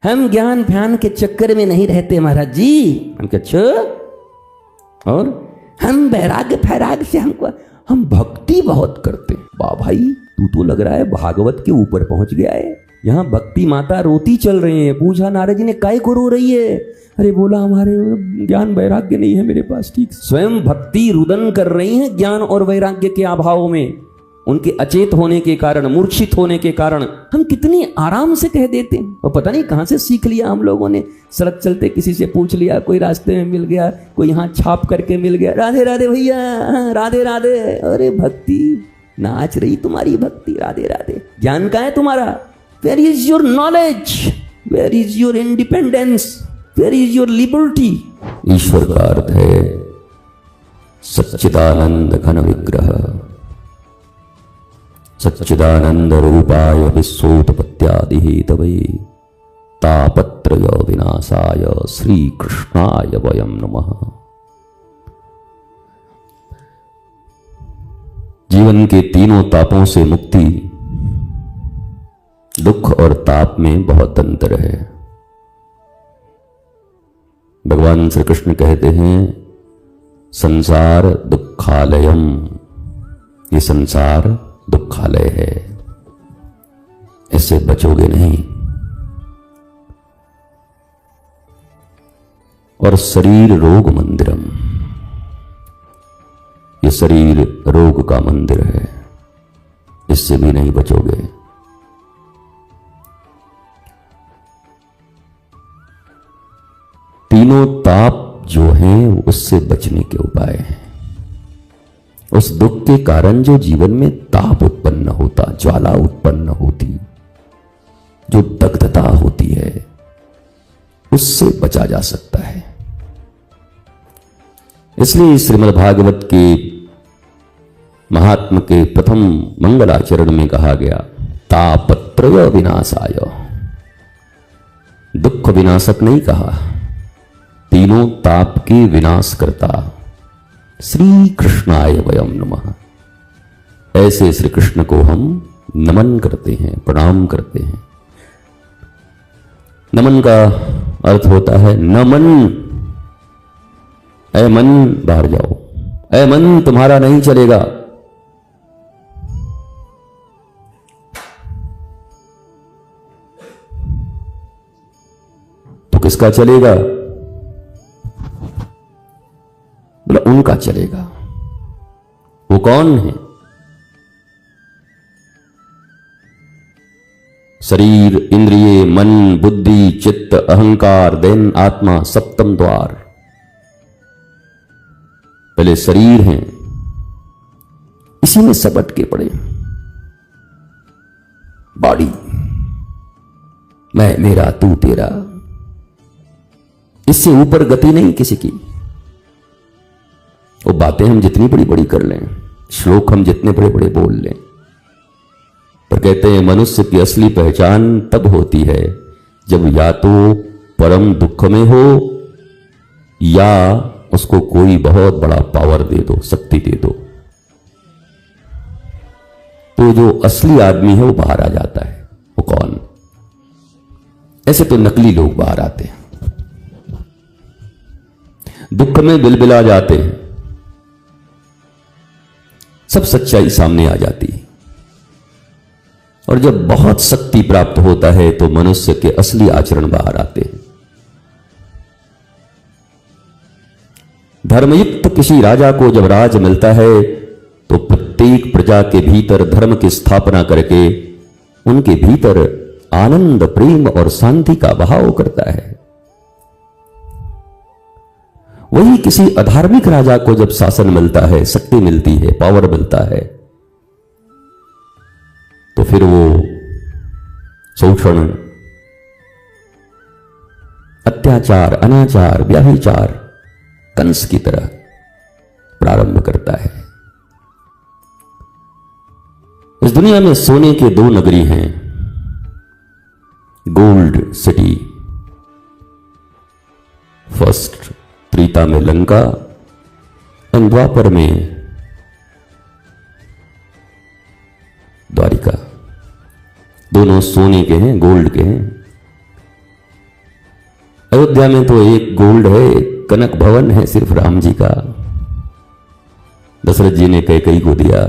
हम ज्ञान फ्यान के चक्कर में नहीं रहते महाराज जी। हम क्या अच्छा, और हम वैराग्य फैराग्य से हम भक्ति बहुत करते हैं। वाह भाई, तू तो लग रहा है भागवत के ऊपर पहुंच गया है। यहाँ भक्ति माता रोती चल रही है। पूछा नारद जी ने, काय को रो रही है? अरे बोला, हमारे ज्ञान वैराग्य नहीं है मेरे पास। ठीक, स्वयं भक्ति रुदन कर रही है ज्ञान और वैराग्य के अभाव में। उनके अचेत होने के कारण, मूर्छित होने के कारण हम कितनी आराम से कह देते हैं। और पता नहीं कहां से सीख लिया हम लोगों ने। सड़क चलते किसी से पूछ लिया, कोई रास्ते में मिल गया, कोई यहाँ छाप करके मिल गया, राधे राधे भैया, राधे राधे। अरे भक्ति नाच रही तुम्हारी भक्ति, राधे राधे। ज्ञान कहाँ है तुम्हारा? Where is your knowledge? Where is your independence? Where is your liberty? ईश्वर का अर्थ है सच्चिदानंद घन विग्रह, सच्चिदानंद रूपाय विश्वोत्पत्त्यादि हेतवे तापत्रय विनाशाय श्री कृष्णाय वयं नमः। जीवन के तीनों तापों से मुक्ति, दुख और ताप में बहुत अंतर है। भगवान श्री कृष्ण कहते हैं संसार दुखालयम, ये संसार दुखालय है, इससे बचोगे नहीं। और शरीर रोग मंदिरम, ये शरीर रोग का मंदिर है, इससे भी नहीं बचोगे। तीनों ताप जो हैं उससे बचने के उपाय हैं। उस दुख के कारण जो जीवन में ताप उत्पन्न होता, ज्वाला उत्पन्न होती, जो दग्धता होती है, उससे बचा जा सकता है। इसलिए श्रीमद् भागवत के महात्म के प्रथम मंगलाचरण में कहा गया तापत्रय विनाशाय। दुख विनाशक नहीं कहा, तीनों ताप के विनाश करता श्री कृष्णाय वयं नमः। ऐसे श्री कृष्ण को हम नमन करते हैं, प्रणाम करते हैं। नमन का अर्थ होता है नमन, ऐ मन बाहर जाओ, ऐ मन तुम्हारा नहीं चलेगा। तो किसका चलेगा? बोला उनका चलेगा। वो कौन है? शरीर, इंद्रिय, मन, बुद्धि, चित्त, अहंकार, देन आत्मा, सप्तम द्वार। पहले शरीर है, इसी में सब अटके पड़े। बॉडी, मैं मेरा तू तेरा, इससे ऊपर गति नहीं किसी की। वो बातें हम जितनी बड़ी बड़ी कर लें, श्लोक हम जितने बड़े बड़े बोल लें, पर कहते हैं मनुष्य की असली पहचान तब होती है जब या तो परम दुख में हो या उसको कोई बहुत बड़ा पावर दे दो, शक्ति दे दो। तो जो असली आदमी है वो बाहर आ जाता है। वो कौन? ऐसे तो नकली लोग बाहर आते हैं, दुख में बिलबिला जाते हैं, सब सच्चाई सामने आ जाती है। और जब बहुत शक्ति प्राप्त होता है तो मनुष्य के असली आचरण बाहर आते हैं। धर्मयुक्त किसी राजा को जब राज मिलता है तो प्रत्येक प्रजा के भीतर धर्म की स्थापना करके उनके भीतर आनंद, प्रेम और शांति का बहाव करता है। वही किसी अधार्मिक राजा को जब शासन मिलता है, शक्ति मिलती है, पावर मिलता है, तो फिर वो शोषण, अत्याचार, अनाचार, व्याभिचार कंस की तरह प्रारंभ करता है। इस दुनिया में सोने के दो नगरी हैं, गोल्ड सिटी। फर्स्ट त्रेता में लंका एंड द्वापर में द्वारिका। दोनों सोने के हैं, गोल्ड के हैं। अयोध्या में तो एक गोल्ड है, एक कनक भवन है सिर्फ राम जी का। दशरथ जी ने कैकई को दिया,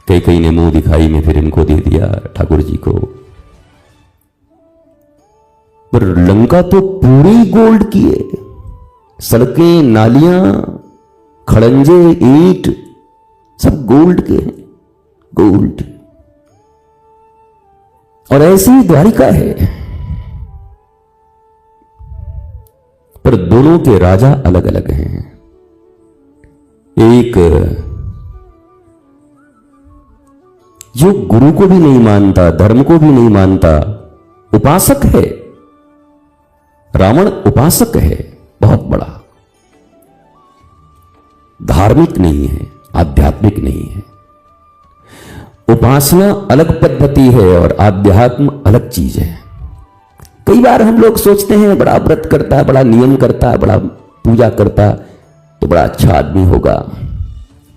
कैकई ने मुंह दिखाई में फिर इनको दे दिया ठाकुर जी को। पर लंका तो पूरी गोल्ड की है, सड़कें, नालियां, खड़ंजे, ईंट सब गोल्ड के हैं, गोल्ड। और ऐसी ही द्वारिका है, पर दोनों के राजा अलग अलग हैं। एक जो गुरु को भी नहीं मानता, धर्म को भी नहीं मानता, उपासक है। रावण उपासक है बहुत बड़ा, धार्मिक नहीं है, आध्यात्मिक नहीं है। उपासना अलग पद्धति है और आध्यात्म अलग चीज है। कई बार हम लोग सोचते हैं बड़ा व्रत करता है, बड़ा नियम करता है, बड़ा पूजा करता है तो बड़ा अच्छा आदमी होगा।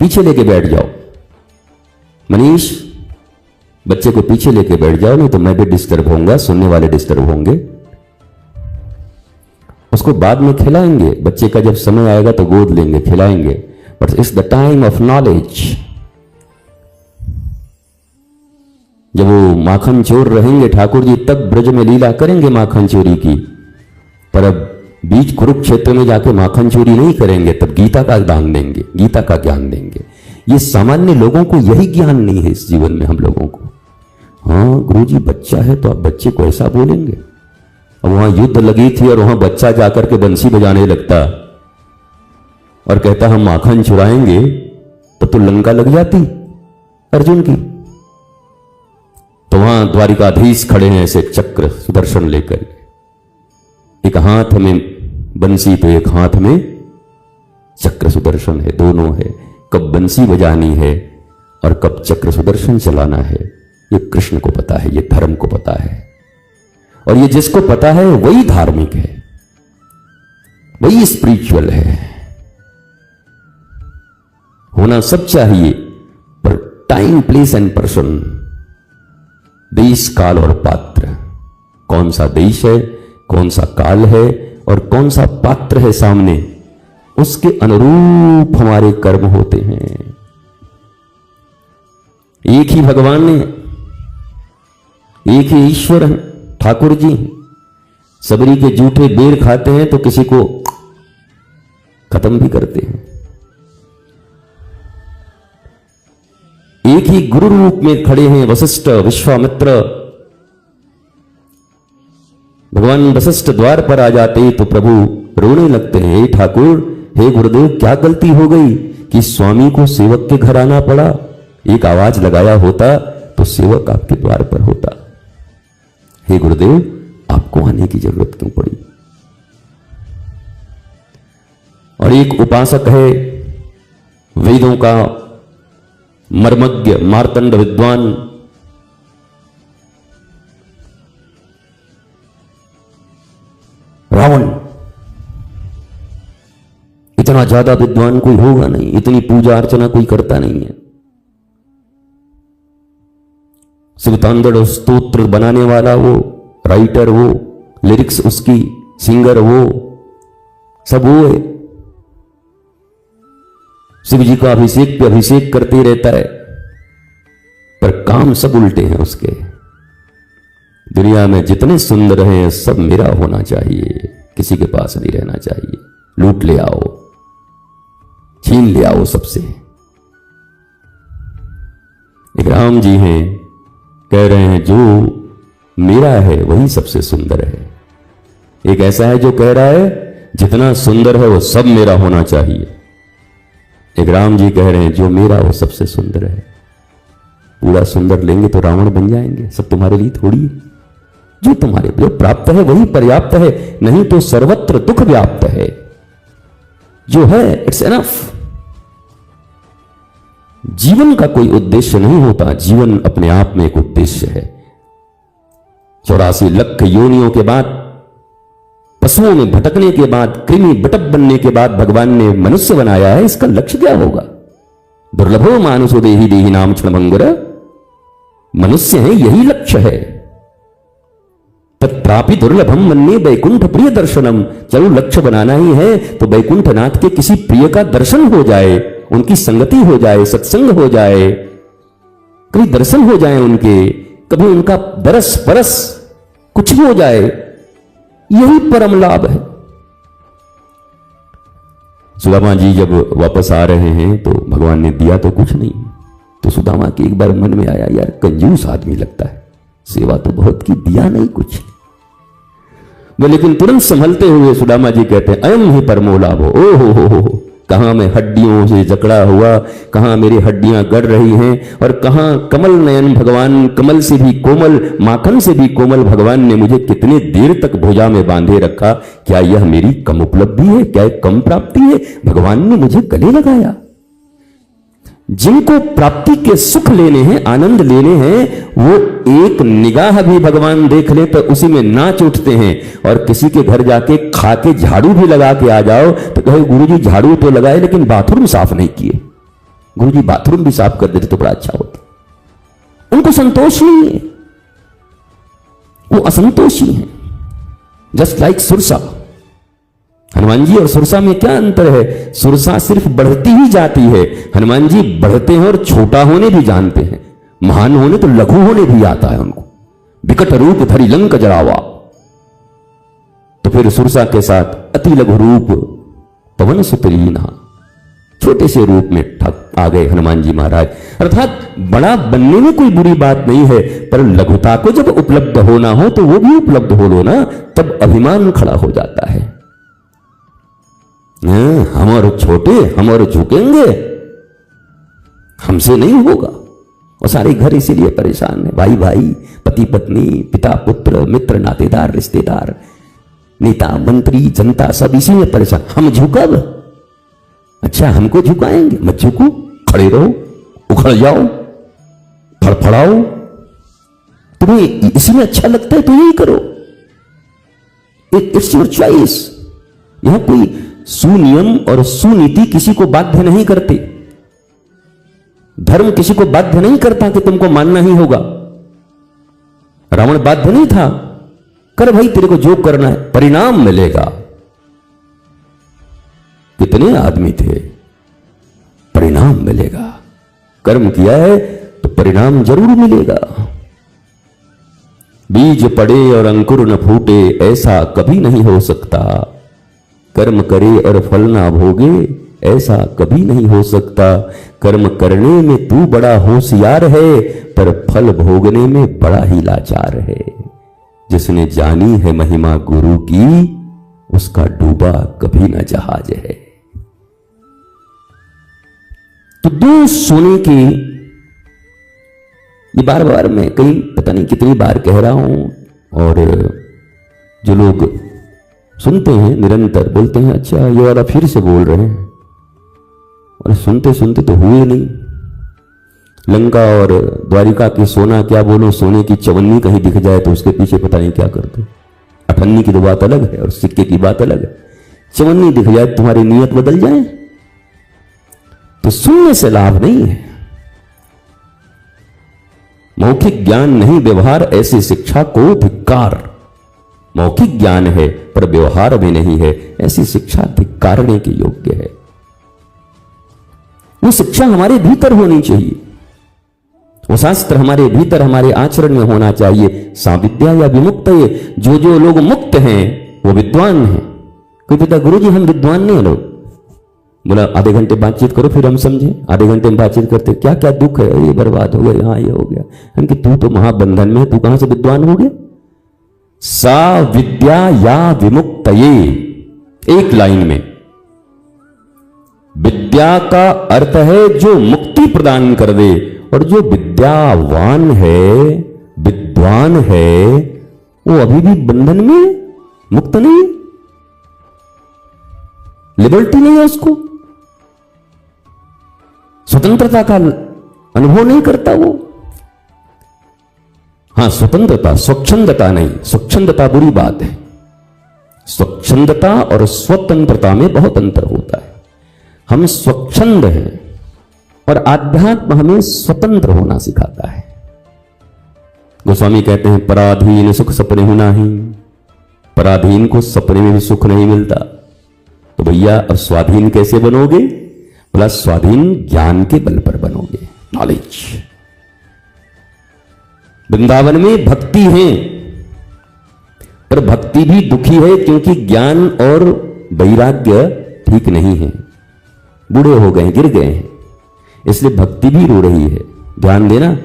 पीछे लेके बैठ जाओ मनीष, बच्चे को पीछे लेके बैठ जाओ, नहीं तो मैं भी डिस्टर्ब होऊंगा, सुनने वाले डिस्टर्ब होंगे। उसको बाद में खिलाएंगे, बच्चे का जब समय आएगा तो गोद लेंगे, खिलाएंगे। But it's the time of knowledge. जब वो माखन चोर रहेंगे ठाकुर जी, तब ब्रज में लीला करेंगे माखन चोरी की। पर अब बीच कुरुक्षेत्र में जाके माखन चोरी नहीं करेंगे, तब गीता का दान देंगे, गीता का ज्ञान देंगे। ये सामान्य लोगों को यही ज्ञान नहीं है इस जीवन में हम लोगों को। हाँ गुरुजी बच्चा है तो आप बच्चे को ऐसा बोलेंगे। अब वहां युद्ध लगी थी और वहां बच्चा जाकर के बंसी बजाने लगता और कहता हम माखन चुराएंगे, तो लंका लग जाती अर्जुन की। तो वहां द्वारिकाधीश खड़े हैं ऐसे चक्र सुदर्शन लेकर, एक हाथ में बंसी तो एक हाथ में चक्र सुदर्शन है, दोनों है। कब बंसी बजानी है और कब चक्र सुदर्शन चलाना है ये कृष्ण को पता है, ये धर्म को पता है। और ये जिसको पता है वही धार्मिक है, वही स्पिरिचुअल है। होना सब चाहिए, पर टाइम, प्लेस एंड पर्सन, देश, काल और पात्र, कौन सा देश है, कौन सा काल है और कौन सा पात्र है सामने, उसके अनुरूप हमारे कर्म होते हैं। एक ही भगवान ने, एक ही ईश्वर है ठाकुर जी। सबरी के जूठे बेर खाते हैं तो किसी को खत्म भी करते हैं। एक ही गुरु रूप में खड़े हैं वशिष्ठ, विश्वामित्र। भगवान वशिष्ठ द्वार पर आ जाते तो प्रभु रोने लगते हैं, हे ठाकुर, हे गुरुदेव, क्या गलती हो गई कि स्वामी को सेवक के घर आना पड़ा? एक आवाज लगाया होता तो सेवक आपके द्वार पर होता। हे गुरुदेव, आपको आने की जरूरत क्यों पड़ी? और एक उपासक है वेदों का मर्मज्ञ, मार्तंड विद्वान, रावण। इतना ज्यादा विद्वान कोई होगा नहीं, इतनी पूजा अर्चना कोई करता नहीं है। शिवतांडव स्तोत्र बनाने वाला वो, राइटर वो, लिरिक्स उसकी, सिंगर वो, सब वो है। शिव जी का अभिषेक पे अभिषेक करते रहता है, पर काम सब उल्टे हैं उसके। दुनिया में जितने सुंदर हैं सब मेरा होना चाहिए, किसी के पास नहीं रहना चाहिए। लूट ले आओ, छीन ले आओ सबसे। एक राम जी हैं, कह रहे हैं जो मेरा है वही सबसे सुंदर है। एक ऐसा है जो कह रहा है जितना सुंदर है वो सब मेरा होना चाहिए। एक राम जी कह रहे हैं जो मेरा वो सबसे सुंदर है। पूरा सुंदर लेंगे तो रावण बन जाएंगे, सब तुम्हारे लिए थोड़ी। जो तुम्हारे जो प्राप्त है वही पर्याप्त है, नहीं तो सर्वत्र दुख व्याप्त है। जो है इट्स एनफ। जीवन का कोई उद्देश्य नहीं होता, जीवन अपने आप में एक उद्देश्य है। 84 लाख योनियों के बाद, पशुओं में भटकने के बाद, कृमि बटप बनने के बाद भगवान ने मनुष्य बनाया है। इसका लक्ष्य क्या होगा? दुर्लभो मानुषो देहि देहि नाम क्षणभंगुर। मनुष्य है, यही लक्ष्य है। तत्प्रापि दुर्लभम मन्ये वैकुंठ प्रिय दर्शनम। चलो लक्ष्य बनाना ही है तो वैकुंठनाथ के किसी प्रिय का दर्शन हो जाए, उनकी संगति हो जाए, सत्संग हो जाए, कभी दर्शन हो जाए उनके, कभी उनका बरस परस कुछ भी हो जाए, यही परम लाभ है। सुदामा जी जब वापस आ रहे हैं तो भगवान ने दिया तो कुछ नहीं, तो सुदामा के एक बार मन में आया, यार कंजूस आदमी लगता है, सेवा तो बहुत की, दिया नहीं कुछ। वो लेकिन तुरंत संभलते हुए सुदामा जी कहते हैं, अयम ही परमो लाभो। ओ हो, कहां मैं हड्डियों से जकड़ा हुआ, कहां मेरी हड्डियां गड़ रही हैं, और कहां कमल नयन भगवान, कमल से भी कोमल, माखन से भी कोमल भगवान ने मुझे कितने देर तक भुजा में बांधे रखा। क्या यह मेरी कम उपलब्धि है? क्या एक कम प्राप्ति है? भगवान ने मुझे गले लगाया। जिनको प्राप्ति के सुख लेने हैं, आनंद लेने हैं, वो एक निगाह भी भगवान देख ले तो उसी में नाच उठते हैं। और किसी के घर जाके खा के झाड़ू भी लगा के आ जाओ तो कहे गुरुजी झाड़ू तो लगाए लेकिन बाथरूम साफ नहीं किए। गुरुजी बाथरूम भी साफ कर देते तो बड़ा अच्छा होता। उनको संतोष नहीं है, वो असंतोषी है। Just like Surasa. हनुमान जी और सुरसा में क्या अंतर है? सुरसा सिर्फ बढ़ती ही जाती है, हनुमान जी बढ़ते हैं और छोटा होने भी जानते हैं। महान होने तो लघु होने भी आता है उनको। विकट रूप धरि लंक जरावा, तो फिर सुरसा के साथ अति लघु रूप पवन सुत लीना, छोटे से रूप में ठक आ गए हनुमान जी महाराज। अर्थात बड़ा बनने में कोई बुरी बात नहीं है, पर लघुता को जब उपलब्ध होना हो तो वो भी उपलब्ध हो लो ना, तब अभिमान खड़ा हो जाता है। हम और छोटे, हम और झुकेंगे, हमसे नहीं होगा। और सारे घर इसीलिए परेशान है, भाई भाई, पति पत्नी, पिता पुत्र, मित्र नातेदार रिश्तेदार, नेता मंत्री जनता, सब इसी में परेशान। हम झुकब? अच्छा हमको झुकाएंगे? मत झुको, खड़े रहो, उखड़ जाओ, फड़फड़ाओ, तुम्हें इसी में अच्छा लगता है तो यही करो। It's your choice. यहां कोई सुनियम और सुनीति किसी को बाध्य नहीं करते। धर्म किसी को बाध्य नहीं करता कि तुमको मानना ही होगा। रावण बाध्य नहीं था, कर भाई तेरे को जो करना है, परिणाम मिलेगा। कितने आदमी थे, परिणाम मिलेगा। कर्म किया है तो परिणाम जरूर मिलेगा। बीज पड़े और अंकुर न फूटे, ऐसा कभी नहीं हो सकता। कर्म करे और फल ना भोगे, ऐसा कभी नहीं हो सकता। कर्म करने में तू बड़ा होशियार है, पर फल भोगने में बड़ा ही लाचार है। जिसने जानी है महिमा गुरु की, उसका डूबा कभी न जहाज है। तो दो सोने के, ये बार बार मैं कहीं पता नहीं कितनी बार कह रहा हूं, और जो लोग सुनते हैं निरंतर बोलते हैं अच्छा ये वाला फिर से बोल रहे हैं, और सुनते सुनते तो हुए नहीं। लंका और द्वारिका की सोना क्या बोलो, सोने की चवन्नी कहीं दिख जाए तो उसके पीछे पता नहीं क्या कर दो। अठन्नी की तो बात अलग है और सिक्के की बात अलग है। चवन्नी दिख जाए तुम्हारी नीयत बदल जाए तो सुनने से लाभ नहीं है। मौखिक ज्ञान नहीं व्यवहार, ऐसी शिक्षा को धिक्कार। मौखिक ज्ञान है पर व्यवहार में नहीं है, ऐसी शिक्षा धिक्कारने के योग्य है। वो शिक्षा हमारे भीतर होनी चाहिए, वो शास्त्र हमारे भीतर हमारे आचरण में होना चाहिए। साविद्या या विमुक्त, जो लोग मुक्त हैं वो विद्वान हैं। कोई कहता गुरुजी हम विद्वान नहीं है लोग, बोला आधे घंटे बातचीत करो फिर हम समझे। आधे घंटे में बातचीत करते क्या क्या दुख है, ये बर्बाद हो गया, हाँ ये हो गया। हम कि तू तो महाबंधन में, तू कहां से विद्वान हो गया? सा विद्या या विमुक्तये, एक लाइन में। विद्या का अर्थ है जो मुक्ति प्रदान कर दे, और जो विद्यावान है, विद्वान है, वो अभी भी बंधन में मुक्त नहीं, लिबर्टी नहीं है, उसको स्वतंत्रता का अनुभव नहीं करता वो। हां स्वतंत्रता, स्वच्छंदता नहीं, स्वच्छंदता बुरी बात है। स्वच्छंदता और स्वतंत्रता में बहुत अंतर होता है। हम स्वच्छंद हैं और आध्यात्म हमें स्वतंत्र होना सिखाता है। गोस्वामी कहते हैं पराधीन सुख सपने होना ही, पराधीन को सपने में भी सुख नहीं मिलता। तो भैया अब स्वाधीन कैसे बनोगे? बोला स्वाधीन ज्ञान के बल पर बनोगे, नॉलेज। वृंदावन में भक्ति है, पर भक्ति भी दुखी है क्योंकि ज्ञान और वैराग्य ठीक नहीं है, बूढ़े हो गए, गिर गए हैं, इसलिए भक्ति भी रो रही है। ध्यान देना,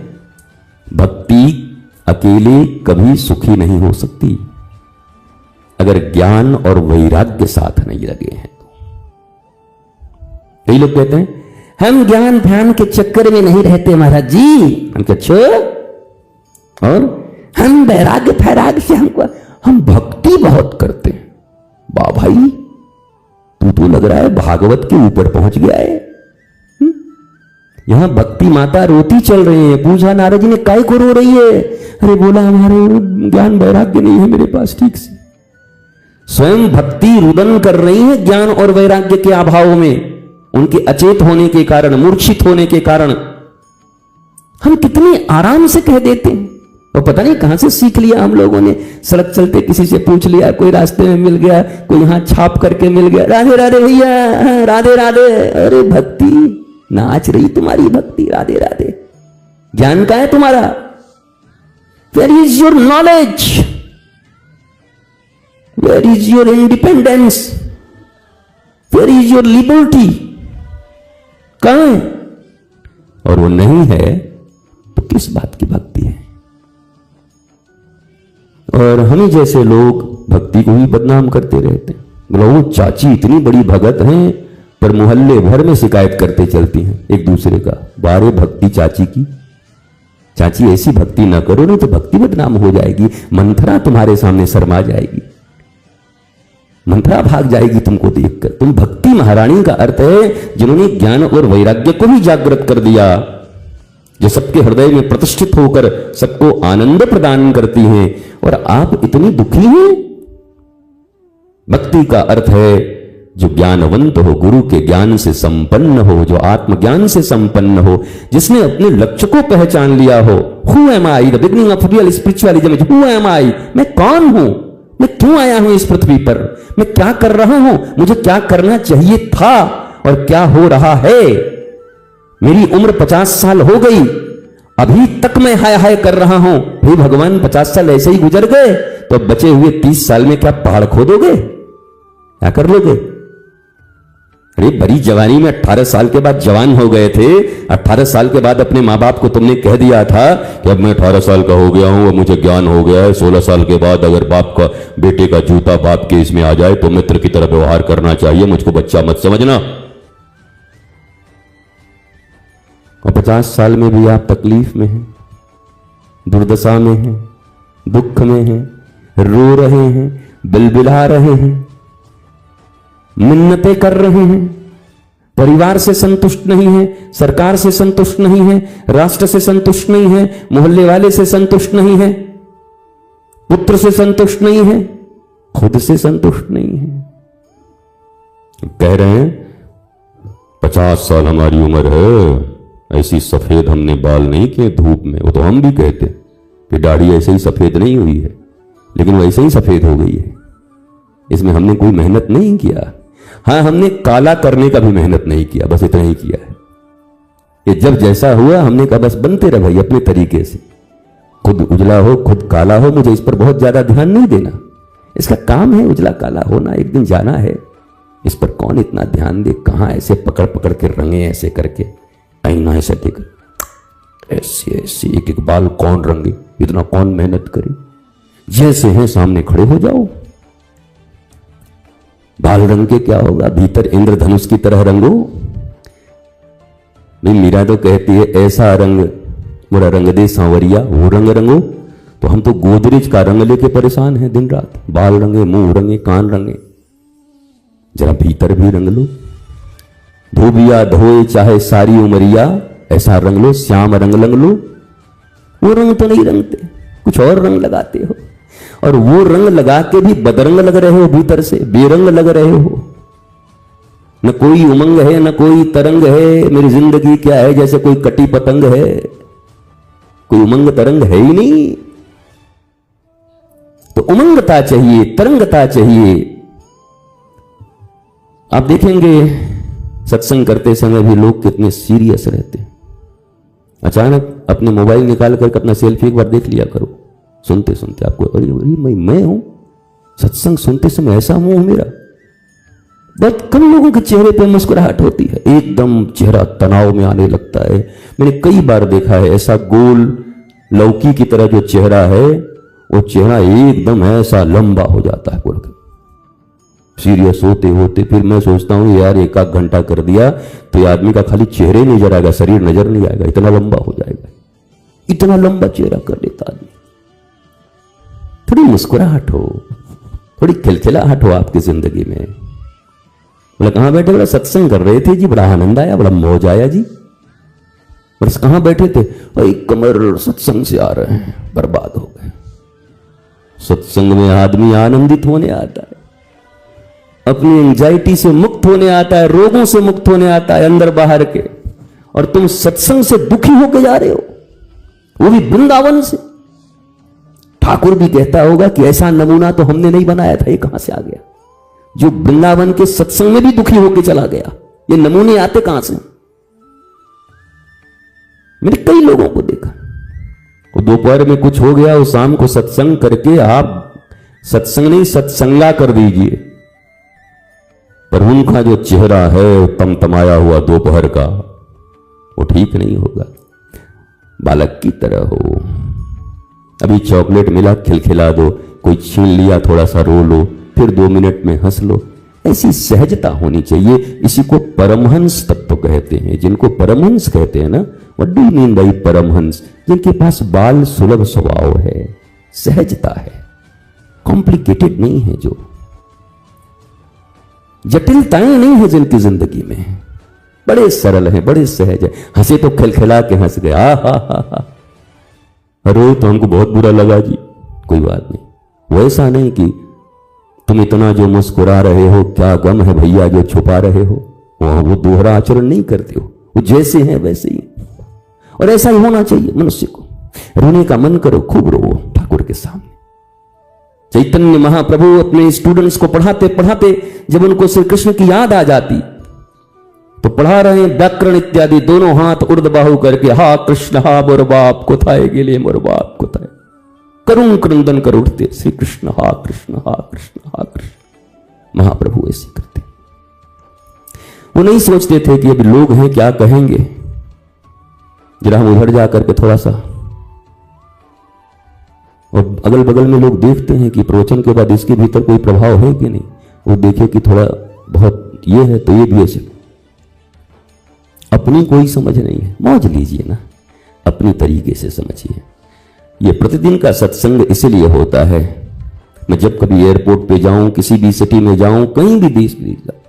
भक्ति अकेले कभी सुखी नहीं हो सकती अगर ज्ञान और वैराग्य साथ नहीं लगे हैं तो। कई लोग कहते हैं हम ज्ञान ध्यान के चक्कर में नहीं रहते महाराज जी, हम अच्छा, और हम वैराग्य फैराग्य से हम भक्ति बहुत करते हैं। वाह भाई, तू तो लग रहा है भागवत के ऊपर पहुंच गया है। यहां भक्ति माता रोती चल रही है। पूछा नारद जी ने काय को रो रही है? अरे बोला हमारे ज्ञान वैराग्य नहीं है मेरे पास ठीक से। स्वयं भक्ति रुदन कर रही है ज्ञान और वैराग्य के अभाव में, उनके अचेत होने के कारण, मूर्छित होने के कारण। हम कितने आराम से कह देते हैं, और पता नहीं कहां से सीख लिया हम लोगों ने। सड़क चलते किसी से पूछ लिया, कोई रास्ते में मिल गया, कोई यहां छाप करके मिल गया, राधे राधे भैया, राधे राधे। अरे भक्ति नाच रही तुम्हारी भक्ति, राधे राधे। ज्ञान का है तुम्हारा? Where is your knowledge? Where is your independence? Where is your liberty? कहां है? और वो नहीं है तो किस बात की भक्ति है? और हम जैसे लोग भक्ति को ही बदनाम करते रहते हैं। बोला वो चाची इतनी बड़ी भगत हैं, पर मोहल्ले भर में शिकायत करते चलती हैं एक दूसरे का, बारे भक्ति चाची की। चाची ऐसी भक्ति ना करो, नहीं तो भक्ति बदनाम हो जाएगी। मंथरा तुम्हारे सामने शर्मा जाएगी, मंथरा भाग जाएगी तुमको देखकर। तुम भक्ति महारानी का अर्थ है जिन्होंने ज्ञान और वैराग्य को भी जागृत कर दिया, जो सबके हृदय में प्रतिष्ठित होकर सबको आनंद प्रदान करती हैं। और आप इतनी दुखी हैं? भक्ति का अर्थ है जो ज्ञानवंत हो, गुरु के ज्ञान से संपन्न हो, जो आत्मज्ञान से संपन्न हो, जिसने अपने लक्ष्य को पहचान लिया हो। Who am I, the beginning of real spiritualism is who am I. मैं कौन हूं? मैं क्यों आया हूं इस पृथ्वी पर? मैं क्या कर रहा हूं? मुझे क्या करना चाहिए था और क्या हो रहा है? मेरी उम्र 50 साल हो गई, अभी तक मैं हाय हाय कर रहा हूं। हे भगवान, 50 साल ऐसे ही गुजर गए, तो बचे हुए 30 साल में क्या पहाड़ खोदोगे? क्या कर लोगे? अरे बड़ी जवानी में 18 साल के बाद जवान हो गए थे, 18 साल के बाद अपने माँ बाप को तुमने कह दिया था कि अब मैं 18 साल का हो गया हूं, अब मुझे ज्ञान हो गया है। 16 साल के बाद अगर बाप का, बेटे का जूता बाप के इसमें आ जाए तो मित्र की तरह व्यवहार करना चाहिए, मुझको बच्चा मत समझना। और 50 साल में भी आप तकलीफ में हैं, दुर्दशा में हैं, दुख में हैं, रो रहे हैं, बिलबिला रहे हैं, मिन्नतें कर रहे हैं, परिवार से संतुष्ट नहीं है, सरकार से संतुष्ट नहीं है, राष्ट्र से संतुष्ट नहीं है, मोहल्ले वाले से संतुष्ट नहीं है, पुत्र से संतुष्ट नहीं है, खुद से संतुष्ट नहीं है। कह रहे हैं 50 साल हमारी उम्र है, ऐसी सफेद हमने बाल नहीं किए धूप में। वो तो हम भी कहते कि दाढ़ी ऐसे ही सफेद नहीं हुई है, लेकिन वैसे ही सफेद हो गई है। इसमें हमने कोई मेहनत नहीं किया। हाँ, हमने काला करने का भी मेहनत नहीं किया, बस इतना ही किया है। ये जब जैसा हुआ हमने कहा बस बनते रहे भाई अपने तरीके से, खुद उजला हो खुद काला हो, मुझे इस पर बहुत ज्यादा ध्यान नहीं देना। इसका काम है उजला काला होना, एक दिन जाना है, इस पर कौन इतना ध्यान दे। कहां ऐसे पकड़ पकड़ के रंगे, ऐसे करके आईना ऐसे देख, ऐसे ऐसे एक एक बाल कौन रंगे, इतना कौन मेहनत करे। जैसे हैं सामने खड़े हो जाओ। बाल रंग के क्या होगा, भीतर इंद्रधनुष की तरह रंगो। भाई मीरा तो कहती है ऐसा रंग मोरा रंग दे सांवरिया, वो रंग रंगो। तो हम तो गोदरेज का रंग लेके परेशान हैं दिन रात। बाल रंगे, मुंह रंगे, कान रंगे, जरा भीतर भी रंग लो। धोबिया धोए चाहे सारी उमरिया, ऐसा रंग लो, श्याम रंग लंग लो। वो रंग तो नहीं रंगते, कुछ और रंग लगाते हो, और वो रंग लगा के भी बदरंग लग रहे हो, भीतर से बेरंग लग रहे हो। न कोई उमंग है, न कोई तरंग है। मेरी जिंदगी क्या है, जैसे कोई कटी पतंग है, कोई उमंग तरंग है ही नहीं। तो उमंगता चाहिए, तरंगता चाहिए। आप देखेंगे सत्संग करते समय भी लोग कितने सीरियस रहते हैं। अचानक अपने मोबाइल निकाल करके अपना सेल्फी एक बार देख लिया करो, सुनते सुनते आपको अरे अरे मैं हूं सत्संग सुनते समय ऐसा मुंह मेरा। बहुत कम लोगों के चेहरे पे मुस्कुराहट होती है, एकदम चेहरा तनाव में आने लगता है। मैंने कई बार देखा है ऐसा गोल लौकी की तरह जो चेहरा है वो चेहरा एकदम ऐसा लंबा हो जाता है बोल के सीरियस होते होते। फिर मैं सोचता हूं यार एक आध घंटा कर दिया तो ये आदमी का खाली चेहरे नजर आएगा, शरीर नजर नहीं आएगा, इतना लंबा हो जाएगा। इतना लंबा चेहरा कर लेता आदमी। थोड़ी मुस्कुराहट हो, थोड़ी खिलखिलाहट हो आपकी जिंदगी में। बोला कहां बैठे? बड़ा सत्संग कर रहे थे जी, बड़ा आनंद आया, बड़ा मौज आया जी। बस कहां बैठे थे? भाई कमर सत्संग से आ रहे हैं, बर्बाद हो गए। सत्संग में आदमी आनंदित होने आता है, अपनी एंजाइटी से मुक्त होने आता है, रोगों से मुक्त होने आता है अंदर बाहर के। और तुम सत्संग से दुखी होके जा रहे हो, वो भी वृंदावन से। ठाकुर भी कहता होगा कि ऐसा नमूना तो हमने नहीं बनाया था, ये कहां से आ गया? जो वृंदावन के सत्संग में भी दुखी होकर चला गया, ये नमूने आते कहां से? मैंने कई लोगों को देखा, वो दोपहर में कुछ हो गया, वो शाम को सत्संग करके आप सत्संग नहीं सत्संगा कर दीजिए, पर उनका जो चेहरा है तमतमाया हुआ दोपहर का, वो ठीक नहीं होगा। बालक की तरह हो, अभी चॉकलेट मिला खिलखिला दो, कोई छीन लिया थोड़ा सा रो लो, फिर 2 मिनट में हंस लो। ऐसी सहजता होनी चाहिए। इसी को परमहंस तत्व कहते हैं। जिनको परमहंस कहते हैं ना, what do you mean by Paramhans? जिनके पास बाल सुलभ स्वभाव है, सहजता है, कॉम्प्लिकेटेड नहीं है, जो जटिलताएं नहीं है जिनकी जिंदगी में, बड़े सरल हैं, बड़े सहज है। हंसे तो खिलखिला के हंस गए, हा। रो तो हमको बहुत बुरा लगा जी, कोई बात नहीं। वैसा नहीं कि तुम इतना जो मुस्कुरा रहे हो क्या गम है भैया जो छुपा रहे हो, वो दोहरा आचरण नहीं करते हो, वो जैसे हैं वैसे ही। और ऐसा ही होना चाहिए मनुष्य को। रोने का मन करो, खूब रो ठाकुर के सामने। चैतन्य महाप्रभु अपने स्टूडेंट्स को पढ़ाते पढ़ाते जब उनको श्री कृष्ण की याद आ जाती तो पढ़ा रहे हैं व्याकरण इत्यादि, दोनों हाथ उर्द बाहु करके, हा कृष्ण हा मोर बाप कोथाए गेले मोर बाप कोथाए, करुण क्रंदन कर उठते श्री कृष्ण हा कृष्ण हा कृष्ण हा कृष्ण। महाप्रभु ऐसे करते, वो नहीं सोचते थे कि अब लोग हैं क्या कहेंगे, जरा हम उधर जाकर के थोड़ा सा, और अगल बगल में लोग देखते हैं कि प्रवचन के बाद इसके भीतर कोई प्रभाव है कि नहीं, वो देखे कि थोड़ा बहुत ये है तो ये भी ऐसे। अपनी कोई समझ नहीं है, मौज लीजिए ना, अपनी तरीके से समझिए। ये प्रतिदिन का सत्संग इसलिए होता है, मैं जब कभी एयरपोर्ट पे जाऊं, किसी भी सिटी में जाऊं, कहीं भी देश में जाऊं,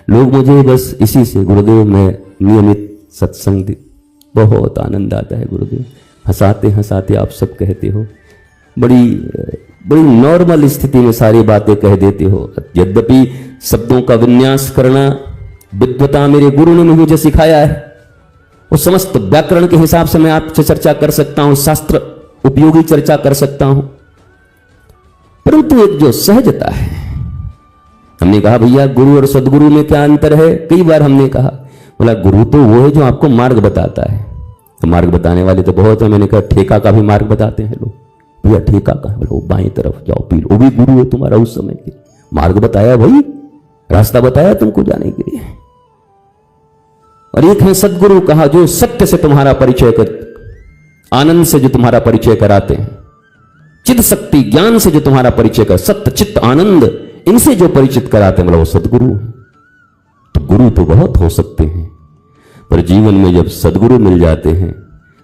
लोग मुझे बस इसी से, गुरुदेव मैं नियमित सत्संग दे, बहुत आनंद आता है गुरुदेव, हंसाते हंसाते आप सब कहते हो, बड़ी बड़ी नॉर्मल स्थिति में सारी बातें कह देते हो। यद्यपि शब्दों का विन्यास करना विद्वता मेरे गुरु ने मुझे सिखाया है, वो समस्त व्याकरण के हिसाब से मैं आपसे चर्चा कर सकता हूं, शास्त्र उपयोगी चर्चा कर सकता हूं, परंतु एक जो सहजता है, हमने कहा भैया गुरु और सदगुरु में क्या अंतर है, कई बार हमने कहा, बोला गुरु तो वो है जो आपको मार्ग बताता है। तो मार्ग बताने वाले तो बहुत है, मैंने कहा ठेका का भी मार्ग बताते हैं लोग, भैया ठेका का, बोला वो बाएं तरफ जाओ पी लो, वो भी गुरु है तुम्हारा उस समय के, मार्ग बताया भाई, रास्ता बताया तुमको जाने के लिए। और एक है सदगुरु कहा, जो सत्य से तुम्हारा परिचय कर, आनंद से जो तुम्हारा परिचय कराते हैं, चित्त शक्ति ज्ञान से जो तुम्हारा परिचय कर, सत्य चित्त आनंद इनसे जो परिचित कराते हैं, मतलब वो सदगुरु है। तो गुरु तो बहुत हो सकते हैं, पर जीवन में जब सदगुरु मिल जाते हैं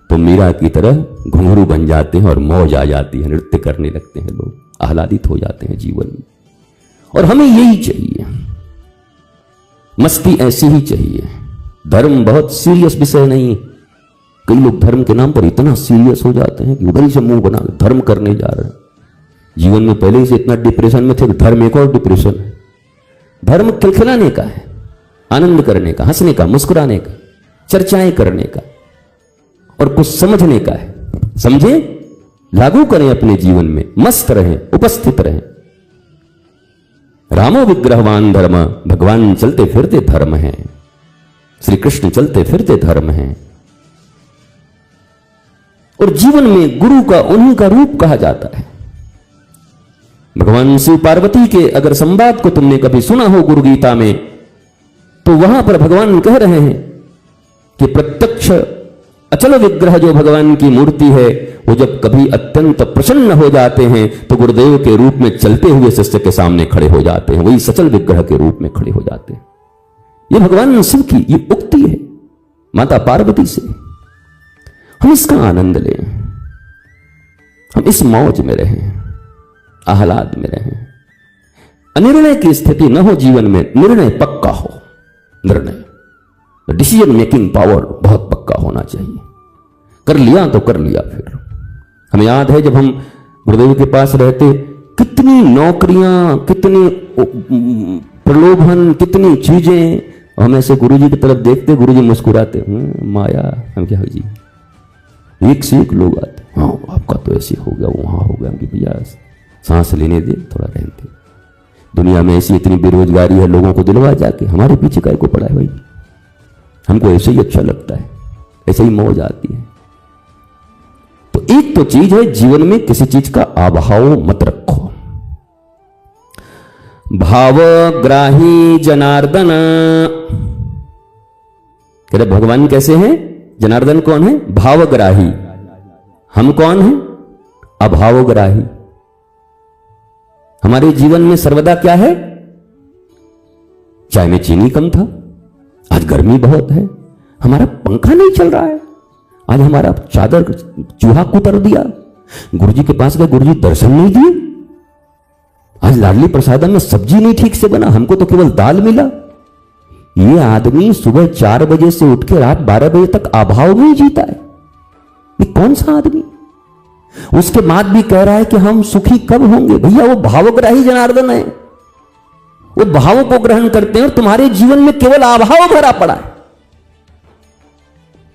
तो मीरा की तरह घुंघरू बन जाते हैं और मौज आ जाती है, नृत्य करने लगते हैं लोग, आह्लादित हो जाते हैं जीवन में। और हमें यही चाहिए, मस्ती ऐसी ही चाहिए। धर्म बहुत सीरियस विषय नहीं है, कई लोग धर्म के नाम पर इतना सीरियस हो जाते हैं कि उधर ही से मुंह बना धर्म करने जा रहे हैं। जीवन में पहले ही से इतना डिप्रेशन में थे, धर्म एक और डिप्रेशन है। धर्म खिलखिलाने का है, आनंद करने का, हंसने का, मुस्कुराने का, चर्चाएं करने का और कुछ समझने का है। समझे लागू करें अपने जीवन में, मस्त रहें, उपस्थित रहें। रामो विग्रहवान धर्म, भगवान चलते फिरते धर्म है, श्री कृष्ण चलते फिरते धर्म है। और जीवन में गुरु का उन्हीं का रूप कहा जाता है। भगवान शिव पार्वती के अगर संवाद को तुमने कभी सुना हो गुरु गीता में, तो वहां पर भगवान कह रहे हैं कि प्रत्यक्ष अचल विग्रह जो भगवान की मूर्ति है, वो जब कभी अत्यंत प्रसन्न हो जाते हैं तो गुरुदेव के रूप में चलते हुए शिष्य के सामने खड़े हो जाते हैं, वही सचल विग्रह के रूप में खड़े हो जाते हैं। ये भगवान शिव की ये उक्ति है माता पार्वती से। हम इसका आनंद लें, हम इस मौज में रहें, आह्लाद में रहें। अनिर्णय की स्थिति न हो जीवन में, निर्णय पक्का हो। निर्णय, डिसीजन मेकिंग पावर बहुत पक्का होना चाहिए। कर लिया तो कर लिया। फिर हमें याद है जब हम गुरुदेव के पास रहते, कितनी नौकरियां, कितनी प्रलोभन, कितनी चीजें। हम ऐसे गुरुजी की तरफ देखते, गुरुजी मुस्कुराते, माया। हम क्या जी, एक से एक लोग आते, हाँ आपका तो ऐसे हो गया, वहां हो गया। भैया सांस लेने दे, थोड़ा रहने दे। दुनिया में ऐसी इतनी बेरोजगारी है, लोगों को दिलवा जाके हमारे पीछे काय को पड़ा है भाई। हमको ऐसे ही अच्छा लगता है, ऐसे ही मौज आती है। तो एक तो चीज है, जीवन में किसी चीज का अभाव मत रखो। भावग्राही जनार्दन, कह रहे भगवान कैसे हैं? जनार्दन कौन है? भावग्राही। हम कौन हैं? अभावग्राही। हमारे जीवन में सर्वदा क्या है? चाय में चीनी कम था, आज गर्मी बहुत है, हमारा पंखा नहीं चल रहा है, आज हमारा चादर चूहा कुतर दिया, गुरुजी के पास गए, गुरुजी दर्शन नहीं दिए, आज लाडली प्रसादम में सब्जी नहीं ठीक से बना, हमको तो केवल दाल मिला। ये आदमी सुबह 4 बजे से उठ के रात 12 बजे तक अभाव में जीता है। ये कौन सा आदमी? उसके बाद भी कह रहा है कि हम सुखी कब होंगे। भैया वो भावग्राही जनार्दन है, वो भावों को ग्रहण करते हैं और तुम्हारे जीवन में केवल अभाव भरा पड़ा है।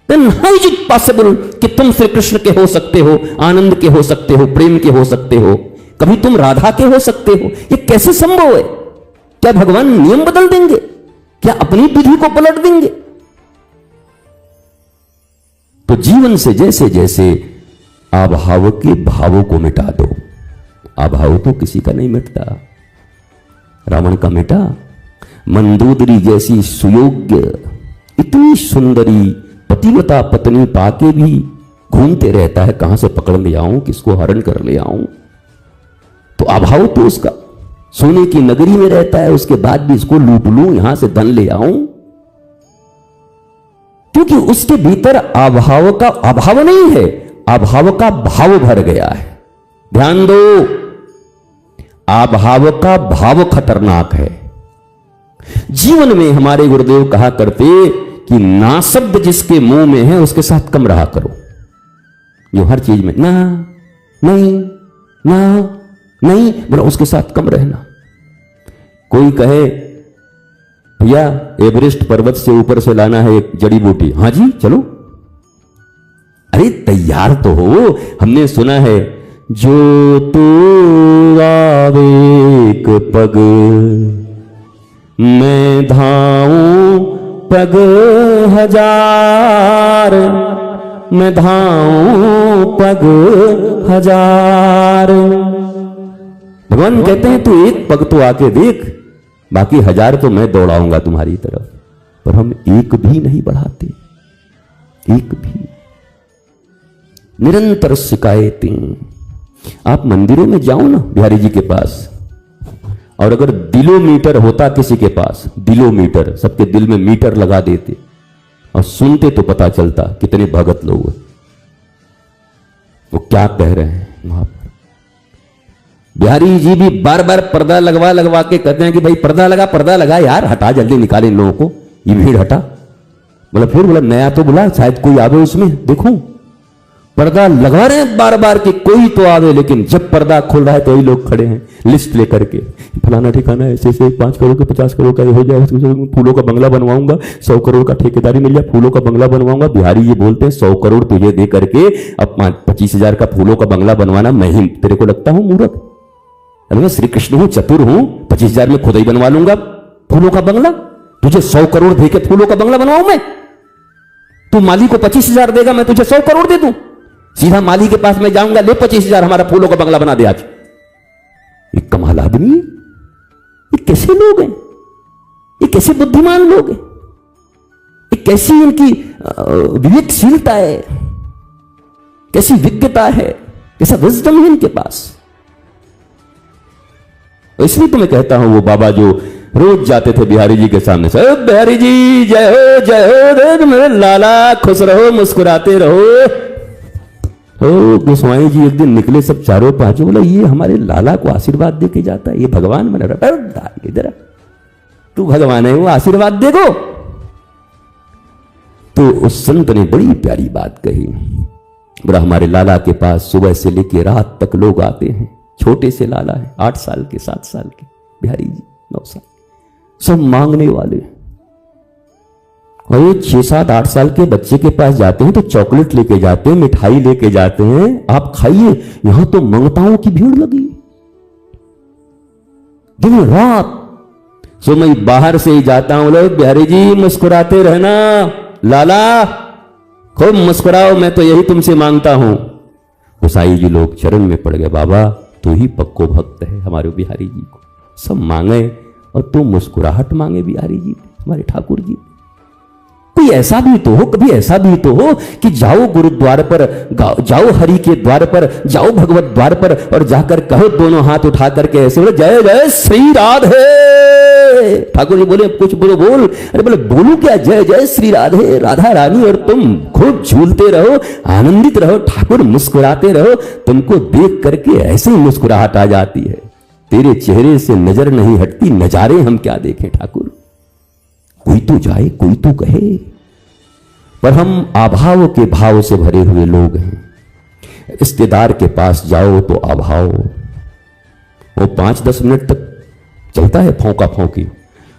Then how is it possible कि तुम श्री कृष्ण के हो सकते हो, आनंद के हो सकते हो, प्रेम के हो सकते हो, कभी तुम राधा के हो सकते हो? ये कैसे संभव है? क्या भगवान नियम बदल देंगे? क्या अपनी विधि को पलट देंगे? तो जीवन से जैसे जैसे अभाव के भावों को मिटा दो। अभाव तो किसी का नहीं मिटता। रावण का मिटा, मंदोदरी जैसी सुयोग्य इतनी सुंदरी पतिव्रता पत्नी पाके भी घूमते रहता है, कहां से पकड़ ले आऊं, किसको हरण कर ले आऊं। तो अभाव तो उसका सोने की नगरी में रहता है, उसके बाद भी इसको लूट लूं, यहां से धन ले आऊं, क्योंकि उसके भीतर अभाव का अभाव नहीं है, अभाव का भाव भर गया है। ध्यान दो, अभाव का भाव खतरनाक है। जीवन में हमारे गुरुदेव कहा करते कि ना शब्द जिसके मुंह में है उसके साथ कम रहा करो। जो हर चीज में ना नहीं ना नहीं बोला, उसके साथ कम रहना। कोई कहे भैया एवरेस्ट पर्वत से ऊपर से लाना है एक जड़ी बूटी, हाँ जी चलो, अरे तैयार तो हो। हमने सुना है जो तू आवे एक पग मैं धाऊं पग हजार, मैं धाऊं पग हजार। भगवान कहते हैं तू एक पग तो आके देख, बाकी 1000 तो मैं दौड़ाऊंगा तुम्हारी तरफ। पर हम एक भी नहीं बढ़ाते, एक भी। निरंतर शिकायतें। आप मंदिरों में जाओ ना बिहारी जी के पास, और अगर दिलोमीटर होता किसी के पास, दिलोमीटर, सबके दिल में मीटर लगा देते और सुनते तो पता चलता कितने भगत लोग हैं, वो क्या कह रहे हैं वहां पर। बिहारी जी भी बार बार पर्दा लगवा के कहते हैं कि भाई पर्दा लगा यार, हटा जल्दी, निकाले इन लोगों को, ये भीड़ हटा। बोला फिर बोला नया तो बोला शायद कोई आवे उसमें, देखो पर्दा लगा रहे हैं बार बार कि कोई तो आवे, लेकिन जब पर्दा खुल रहा है तो वही लोग खड़े हैं लिस्ट लेकर के, फलाना ठिकाना ऐसे ऐसे 5 करोड़ का 50 करोड़ का हो जाए, फूलों का बंगला बनवाऊंगा, 100 करोड़ का ठेकेदारी मिल जाए, फूलों का बंगला बनवाऊंगा। बिहारी जी बोलते हैं 100 करोड़ तुझे दे करके अब 25,000 का फूलों का बंगला बनवाना मैं ही तेरे को लगता हूं मूर्ख? अरे मैं श्री कृष्ण हूं, चतुर हूं, 25,000 में खुद ही बनवा लूंगा फूलों का बंगला। तुझे 100 करोड़ दे के फूलों का बंगला बनवाऊं मैं? तू माली को 25,000 देगा, मैं तुझे 100 करोड़ दे दूं? सीधा माली के पास में जाऊंगा, ले 25,000 हमारा फूलों का बंगला बना दे आज। ये कमाल आदमी है, ये कैसे लोग हैं, ये कैसे बुद्धिमान लोग हैं, ये कैसी इनकी विवेकशीलता है, कैसी विज्ञता है, कैसा विजडम है इनके पास। इसलिए तो मैं कहता हूं वो बाबा जो रोज जाते थे बिहारी जी के सामने से, बिहारी जी जय हो देव मेरे लाला, खुश रहो मुस्कुराते रहो। गोस्वामी जी एक दिन निकले सब चारों पांचों, बोला ये हमारे लाला को आशीर्वाद दे के जाता है, ये भगवान बना रहा। इधर तू भगवान है वो आशीर्वाद देगो? तो उस संत ने बड़ी प्यारी बात कही, बोला हमारे लाला के पास सुबह से लेकर रात तक लोग आते हैं। छोटे से लाला है, 8 साल के 7 साल के, बिहारी जी 9 साल, सब मांगने वाले। और ये 6, 7, 8 साल के बच्चे के पास जाते हैं तो चॉकलेट लेके जाते हैं, मिठाई लेके जाते हैं, आप खाइए। यहां तो मंगताओं की भीड़ लगी दिन रात। सो मैं बाहर से ही जाता हूं, लोग बिहारी जी मुस्कुराते रहना, लाला खूब मुस्कुराओ, मैं तो यही तुमसे मांगता हूं। गोसाई जी लोग चरण में पड़ गए, बाबा तू ही पक्को भक्त है हमारे बिहारी जी को, सब मांगे और तू मुस्कुराहट मांगे बिहारी जी हमारे ठाकुर जी। कोई ऐसा भी तो हो, कभी ऐसा भी तो हो कि जाओ गुरुद्वार पर, जाओ हरि के द्वार पर, जाओ भगवत द्वार पर और जाकर कहो दोनों हाथ उठा करके ऐसे बोले जय जय श्री राधे। ठाकुर जी बोले कुछ बोलो बोल। अरे बोले बोलू क्या, जय जय श्री राधे, राधा रानी और तुम खूब झूलते रहो, आनंदित रहो, ठाकुर मुस्कुराते रहो। तुमको देख करके ऐसे ही मुस्कुराहट आ जाती है, तेरे चेहरे से नजर नहीं हटती, नजारे हम क्या देखें ठाकुर। कोई तो जाए, कोई तो कहे, पर हम अभाव के भाव से भरे हुए लोग हैं। रिश्तेदार के पास जाओ तो अभाव, वो 5-10 मिनट तक चलता है फौका फौकी।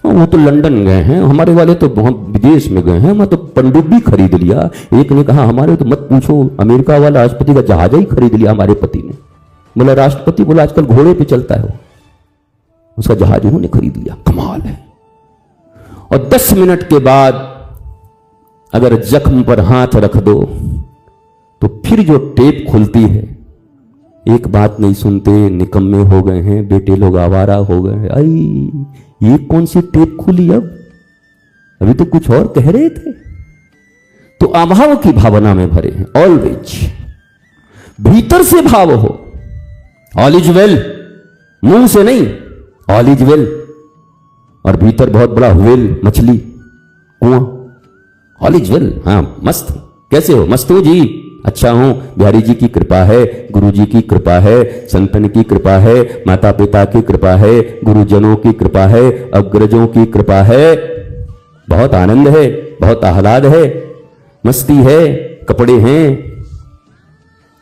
वो तो लंदन गए हैं, हमारे वाले तो बहुत विदेश में गए हैं, मैं तो पनडुब्बी खरीद लिया। एक ने कहा हमारे तो मत पूछो, अमेरिका वाला राष्ट्रपति का जहाज ही खरीद लिया हमारे पति ने। बोला राष्ट्रपति, बोला आजकल घोड़े पे चलता है वो, उसका जहाज उन्होंने खरीद लिया। कमाल है। और 10 मिनट के बाद अगर जख्म पर हाथ रख दो तो फिर जो टेप खुलती है, एक बात नहीं सुनते, निकम्मे हो गए हैं, बेटे लोग आवारा हो गए हैं। आई ये कौन सी टेप खुली अब, अभी तो कुछ और कह रहे थे। तो अभाव की भावना में भरे हैं ऑलवेज। भीतर से भाव हो, ऑल इज वेल, मुंह से नहीं, ऑल इज वेल। और भीतर बहुत बड़ा व्हेल, मछली, कुआं, ऑल इज वेल। हाँ मस्त, कैसे हो? मस्त हूं जी, अच्छा हूं, बिहारी जी की कृपा है, गुरु जी की कृपा है, संतन की कृपा है, माता पिता की कृपा है, गुरुजनों की कृपा है, अग्रजों की कृपा है, बहुत आनंद है, बहुत आह्लाद है, मस्ती है, कपड़े हैं।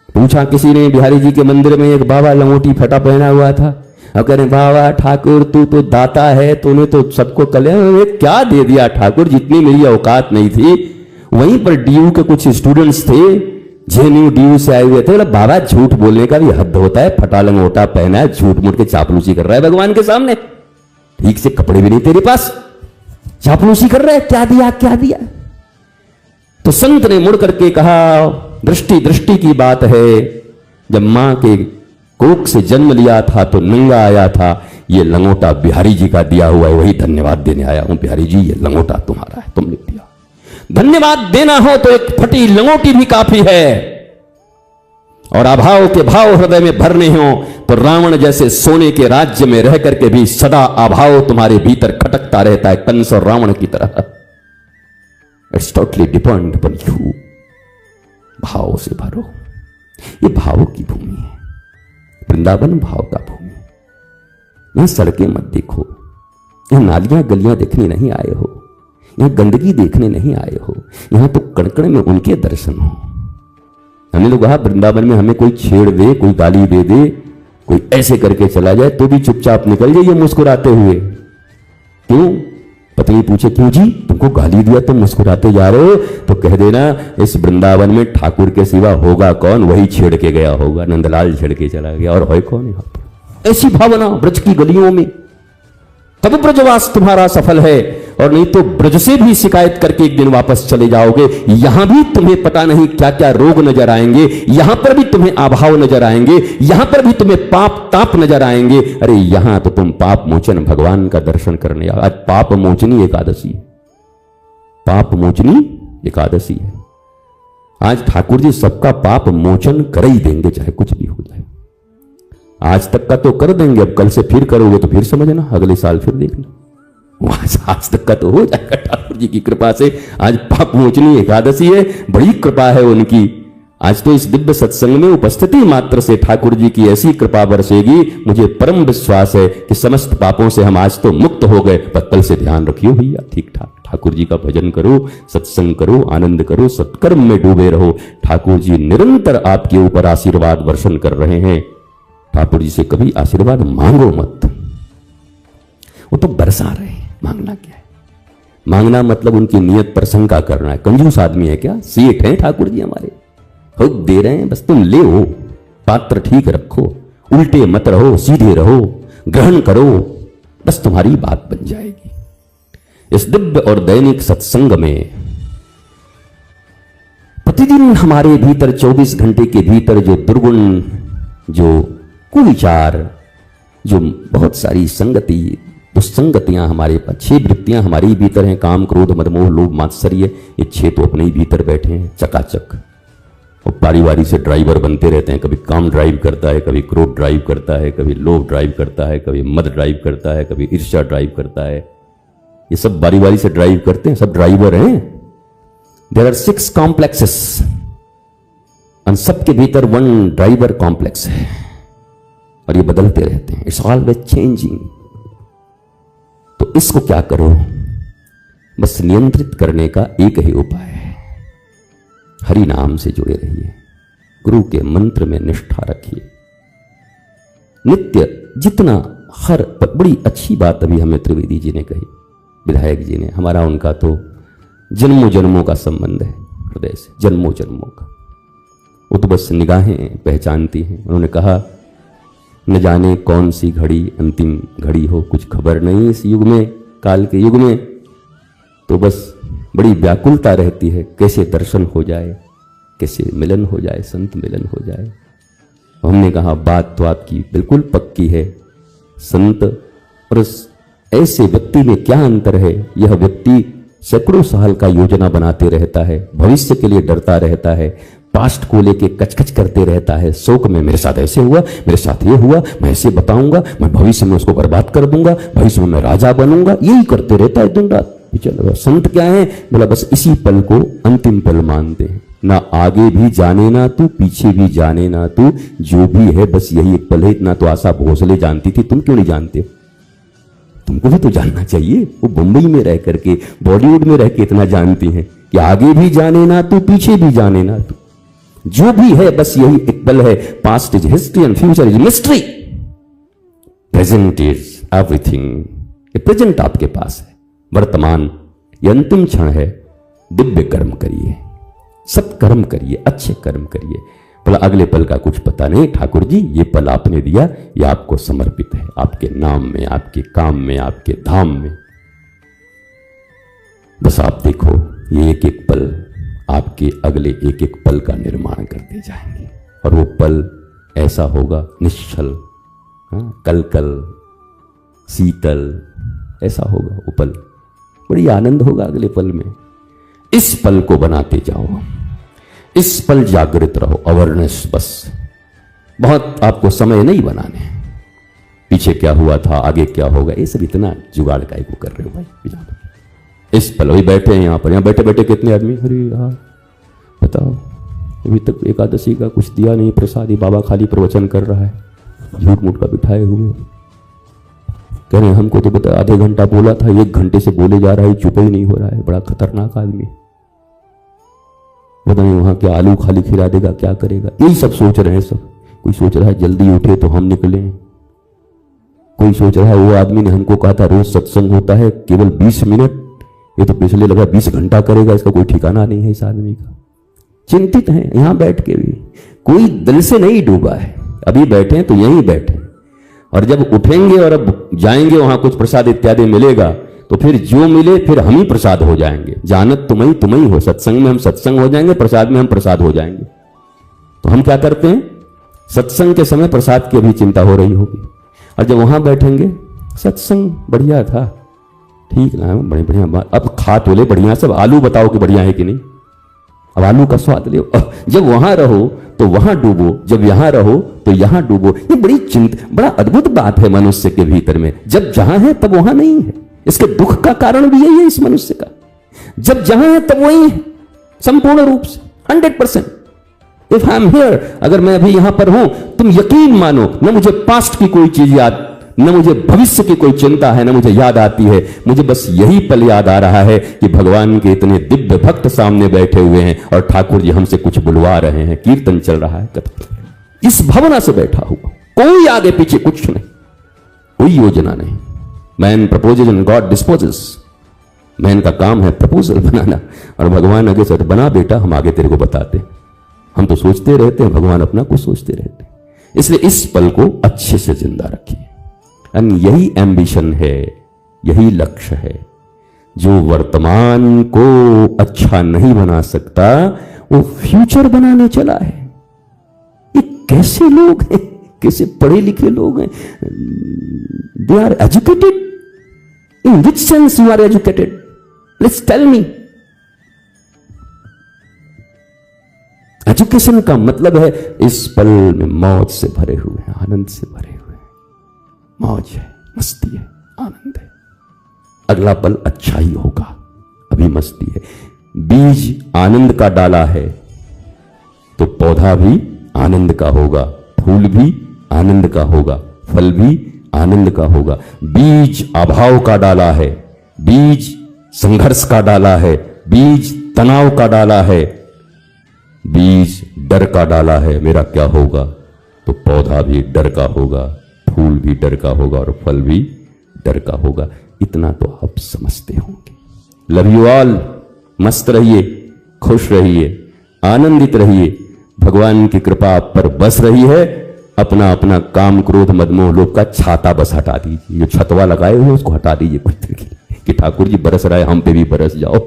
पूछा किसी ने, बिहारी जी के मंदिर में एक बाबा लंगोटी फटा पहना हुआ था। अब कह रहे बाबा ठाकुर तू तो दाता है, तूने तो सबको कल्याण क्या दे दिया ठाकुर, जितनी मेरी औकात नहीं थी। वहीं पर डीयू के कुछ स्टूडेंट्स थे, जेएनयू डीयू से आए हुए थे। बोला बाबा झूठ बोलने का भी हद होता है, फटा लंगोटा पहना है, झूठ मूठ के चापलूसी कर रहा है भगवान के सामने, ठीक से कपड़े भी नहीं तेरे पास, चापलूसी कर रहा है, क्या दिया क्या दिया। तो संत ने मुड़ करके कहा दृष्टि दृष्टि की बात है, जब मां के कोख से जन्म लिया था तो नंगा आया था, ये लंगोटा बिहारी जी का दिया हुआ है, वही धन्यवाद देने आया हूं। बिहारी जी ये लंगोटा तुम्हारा है, तुमने दिया। धन्यवाद देना हो तो एक फटी लंगोटी भी काफी है। और अभाव के भाव हृदय में भरने हो तो रावण जैसे सोने के राज्य में रह करके भी सदा अभाव तुम्हारे भीतर खटकता रहता है, कंस और रावण की तरह। It's totally depend upon you. भाव से भरो, ये भावों की भूमि है, वृंदावन भाव का भूमि। यहां सड़कें मत देखो, यहां नालियां गलियां देखने नहीं आए हो, यहां गंदगी देखने नहीं आए हो, यहां तो कण कण में उनके दर्शन हो। हमने तो कहा वृंदावन में हमें कोई छेड़ दे, कोई गाली दे दे, कोई ऐसे करके चला जाए तो भी चुपचाप निकल जाइए मुस्कुराते हुए। क्यों? पत्नी पूछे क्यों जी, तुमको गाली दिया तुम मुस्कुराते जा रहे हो? तो कह देना इस वृंदावन में ठाकुर के सिवा होगा कौन, वही छेड़ के गया होगा, नंदलाल छेड़ के चला गया, और है कौन यहाँ पर। ऐसी भावना ब्रज की गलियों में, तब ब्रजवास तुम्हारा सफल है, और नहीं तो ब्रज से भी शिकायत करके एक दिन वापस चले जाओगे। यहां भी तुम्हें पता नहीं क्या क्या रोग नजर आएंगे, यहां पर भी तुम्हें अभाव नजर आएंगे, यहां पर भी तुम्हें पाप ताप नजर आएंगे। अरे यहां तो तुम पाप मोचन भगवान का दर्शन करने, आज पाप मोचनी एकादशी है, पाप मोचनी एकादशी है। आज ठाकुर जी सबका पाप मोचन कर ही देंगे, चाहे कुछ भी हो जाए। आज तक का तो कर देंगे, अब कल से फिर करोगे तो फिर समझना, अगले साल फिर देखना। आज तक का तो हो जाएगा ठाकुर जी की कृपा से। आज पाप मोचनी एकादशी है, बड़ी कृपा है उनकी। आज तो इस दिव्य सत्संग में उपस्थिति मात्र से ठाकुर जी की ऐसी कृपा बरसेगी, मुझे परम विश्वास है कि समस्त पापों से हम आज तो मुक्त हो गए। पर कल से ध्यान रखियो भैया, ठीक ठाक ठाकुर जी का भजन करो, सत्संग करो, आनंद करो, सत्कर्म में डूबे रहो। ठाकुर जी निरंतर आपके ऊपर आशीर्वाद वर्षण कर रहे हैं। ठाकुर जी से कभी आशीर्वाद मांगो मत, वो तो बरसा रहे हैं। मांगना क्या है? मांगना मतलब उनकी नियत पर शंका करना है। कंजूस आदमी है क्या? सेठ हैं ठाकुर जी हमारे, हुक दे रहे हैं, बस तुम ले हो, पात्र ठीक रखो, उल्टे मत रहो, सीधे रहो, ग्रहण करो, बस तुम्हारी बात बन जाएगी। इस दिव्य और दैनिक सत्संग में प्रतिदिन हमारे भीतर 24 घंटे के भीतर जो दुर्गुण, जो कुविचार, जो बहुत सारी संगति दुस्संगतियां हमारे पास, 6 वृत्तियां हमारी भीतर हैं, काम क्रोध मद मोह लोभ मात्सर्य, ये 6 तो अपने ही भीतर बैठे हैं चकाचक, और बारी बारी से ड्राइवर बनते रहते हैं। कभी काम ड्राइव करता है, कभी क्रोध ड्राइव करता है, कभी लोभ ड्राइव करता है, कभी मद ड्राइव करता है, कभी ईर्ष्या ड्राइव करता है। ये सब बारी बारी से ड्राइव करते हैं, सब ड्राइवर हैं। देयर आर 6 कॉम्प्लेक्सेस, और सबके भीतर 1 ड्राइवर कॉम्प्लेक्स है, और ये बदलते रहते हैं। It's always changing. तो इसको क्या करो, बस नियंत्रित करने का एक ही उपाय है, हरि नाम से जुड़े रहिए, गुरु के मंत्र में निष्ठा रखिए। नित्य जितना हर बड़ी अच्छी बात अभी हमें त्रिवेदी जी ने कही, विधायक जी ने, हमारा उनका तो जन्मों जन्मों का संबंध है, हृदय से जन्मों जन्मों का। वो तो बस निगाहें पहचानती हैं। उन्होंने कहा न जाने कौन सी घड़ी अंतिम घड़ी हो, कुछ खबर नहीं इस युग में, काल के युग में तो बस बड़ी व्याकुलता रहती है, कैसे दर्शन हो जाए, कैसे मिलन हो जाए, संत मिलन हो जाए। हमने कहा बात तो आपकी बिल्कुल पक्की है, संत और ऐसे व्यक्ति में क्या अंतर है? यह व्यक्ति सैकड़ों साल का योजना बनाते रहता है, भविष्य के लिए डरता रहता है, पास्ट को लेके कचकच करते रहता है, शोक में मेरे साथ ऐसे हुआ, मेरे साथ ये हुआ, मैं ऐसे बताऊंगा, मैं भविष्य में उसको बर्बाद कर दूंगा, भविष्य में मैं राजा बनूंगा, यही करते रहता है दिन रात। चलो संत क्या है? बोला बस इसी पल को अंतिम पल मानते हैं, ना आगे भी जाने ना तू, पीछे भी जाने ना तू, जो भी है बस यही एक पल है। इतना तो आशा भोसले जानती थी, तुम क्यों नहीं जानते? तुमको भी तो जानना चाहिए। वो मुंबई में रह करके, बॉलीवुड में रह के इतना जानती हैं कि आगे भी जाने ना तू, पीछे भी जाने ना तू, जो भी है बस यही एक पल है। Past is history and future is mystery, present is everything. ये प्रेजेंट आपके पास है, वर्तमान ये अंतिम क्षण है। दिव्य कर्म करिए, सब कर्म करिए, अच्छे कर्म करिए। बोला अगले पल का कुछ पता नहीं ठाकुर जी, ये पल आपने दिया, ये आपको समर्पित है, आपके नाम में, आपके काम में, आपके धाम में। बस आप देखो ये एक एक पल आपके अगले एक एक पल का निर्माण करते जाएंगे, और वो पल ऐसा होगा निश्चल, कल कल शीतल, ऐसा होगा वो पल। बड़ी आनंद होगा अगले पल में। इस पल को बनाते जाओ, इस पल जागृत रहो, अवेयरनेस बस। बहुत आपको समय नहीं बनाने, पीछे क्या हुआ था, आगे क्या होगा, ये सब इतना जुगाड़ काहे को कर रहे हो भाई? इस पल वही बैठे हैं यहाँ पर, यहाँ बैठे बैठे कितने आदमी, अरे यार बताओ अभी तक एकादशी का कुछ दिया नहीं प्रसाद, ही बाबा खाली प्रवचन कर रहा है, झूठ मूठ का बिठाए हुए। कह रहे हमको तो बता आधे घंटा बोला था, 1 घंटे से बोले जा रहा है, चुप ही नहीं हो रहा है, बड़ा खतरनाक आदमी। पता नहीं वहां क्या आलू खाली खिला देगा, क्या करेगा, यही सब सोच रहे हैं सब। कोई सोच रहा है जल्दी उठे तो हम निकले, कोई सोच रहा है वो आदमी ने हमको कहा था रोज सत्संग होता है केवल 20 मिनट, ये तो पिछले लगा 20 घंटा करेगा, इसका कोई ठिकाना नहीं है इस आदमी का। चिंतित है यहां बैठ के भी, कोई दिल से नहीं डूबा है। अभी बैठे हैं तो यहीं बैठे, और जब उठेंगे और अब जाएंगे वहां कुछ प्रसाद इत्यादि मिलेगा तो फिर जो मिले फिर हम ही प्रसाद हो जाएंगे। जानत तुम ही हो, सत्संग में हम सत्संग हो जाएंगे, प्रसाद में हम प्रसाद हो जाएंगे। तो हम क्या करते हैं, सत्संग के समय प्रसाद की अभी चिंता हो रही होगी, और जब वहां बैठेंगे सत्संग बढ़िया था, ठीक ना, बड़ी बढ़िया बात, अब खा तो ले बढ़िया सब, आलू बताओ कि बढ़िया है कि नहीं, अब आलू का स्वाद ले। जब वहां रहो तो वहां डूबो, जब यहां रहो तो यहां डूबो। ये बड़ी बड़ा अद्भुत बात है मनुष्य के भीतर में, जब जहां है तब वहां नहीं है। इसके दुख का कारण भी यही है इस मनुष्य का, जब जहां है तब वही है, संपूर्ण रूप से 100%। इफ आई एम हियर, अगर मैं अभी यहां पर हूं, तुम यकीन मानो, न मुझे पास्ट की कोई चीज याद, न मुझे भविष्य की कोई चिंता है, न मुझे याद आती है, मुझे बस यही पल याद आ रहा है कि भगवान के इतने दिव्य भक्त सामने बैठे हुए हैं और ठाकुर जी हमसे कुछ बुलवा रहे हैं, कीर्तन चल रहा है, कथा। इस भावना से बैठा हुआ, कोई आगे पीछे कुछ नहीं, कोई योजना नहीं। Man proposes and God disposes. Man का काम है प्रपोजल बनाना, और भगवान आगे से बना बेटा, हम आगे तेरे को बताते। हम तो सोचते रहते हैं, भगवान अपना कुछ सोचते रहते हैं। इसलिए इस पल को अच्छे से जिंदा रखिए। एंड यही एम्बिशन है, यही लक्ष्य है। जो वर्तमान को अच्छा नहीं बना सकता वो फ्यूचर बनाने चला है। ये कैसे लोग हैं, कैसे पढ़े लिखे लोग हैं। They are educated, in which sense you are educated, let's tell me. Education का मतलब है इस पल में मौज से भरे हुए हैं, आनंद से भरे हुए हैं, मौज है, मस्ती है, आनंद है। अगला पल अच्छा ही होगा, अभी मस्ती है। बीज आनंद का डाला है तो पौधा भी आनंद का होगा, फूल भी आनंद का होगा, फल भी आनंद का होगा। बीज अभाव का डाला है, बीज संघर्ष का डाला है, बीज तनाव का डाला है, बीज डर का डाला है, मेरा क्या होगा, तो पौधा भी डर का होगा, फूल भी डर का होगा और फल भी डर का होगा। इतना तो आप समझते होंगे। Love you all. मस्त रहिए, खुश रहिए, आनंदित रहिए। भगवान की कृपा आप पर बस रही है। अपना अपना काम क्रोध मदमोह लोभ का छाता बस हटा दीजिए, जो छतवा लगाए हुए उसको हटा दीजिए कुछ कि ठाकुर जी बरस रहा है, हम पे भी बरस जाओ,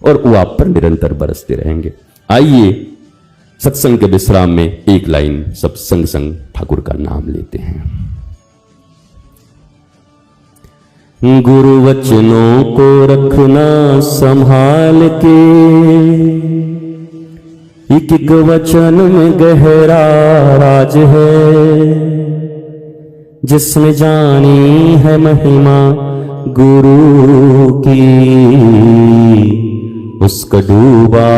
और वो आप पर निरंतर बरसते रहेंगे। आइए सत्संग के विश्राम में एक लाइन सब संग संग ठाकुर का नाम लेते हैं। गुरु वचनों को रखना संभाल के, एक एक वचन में गहरा राज है। जिसने जानी है महिमा गुरु की, उसका डूबा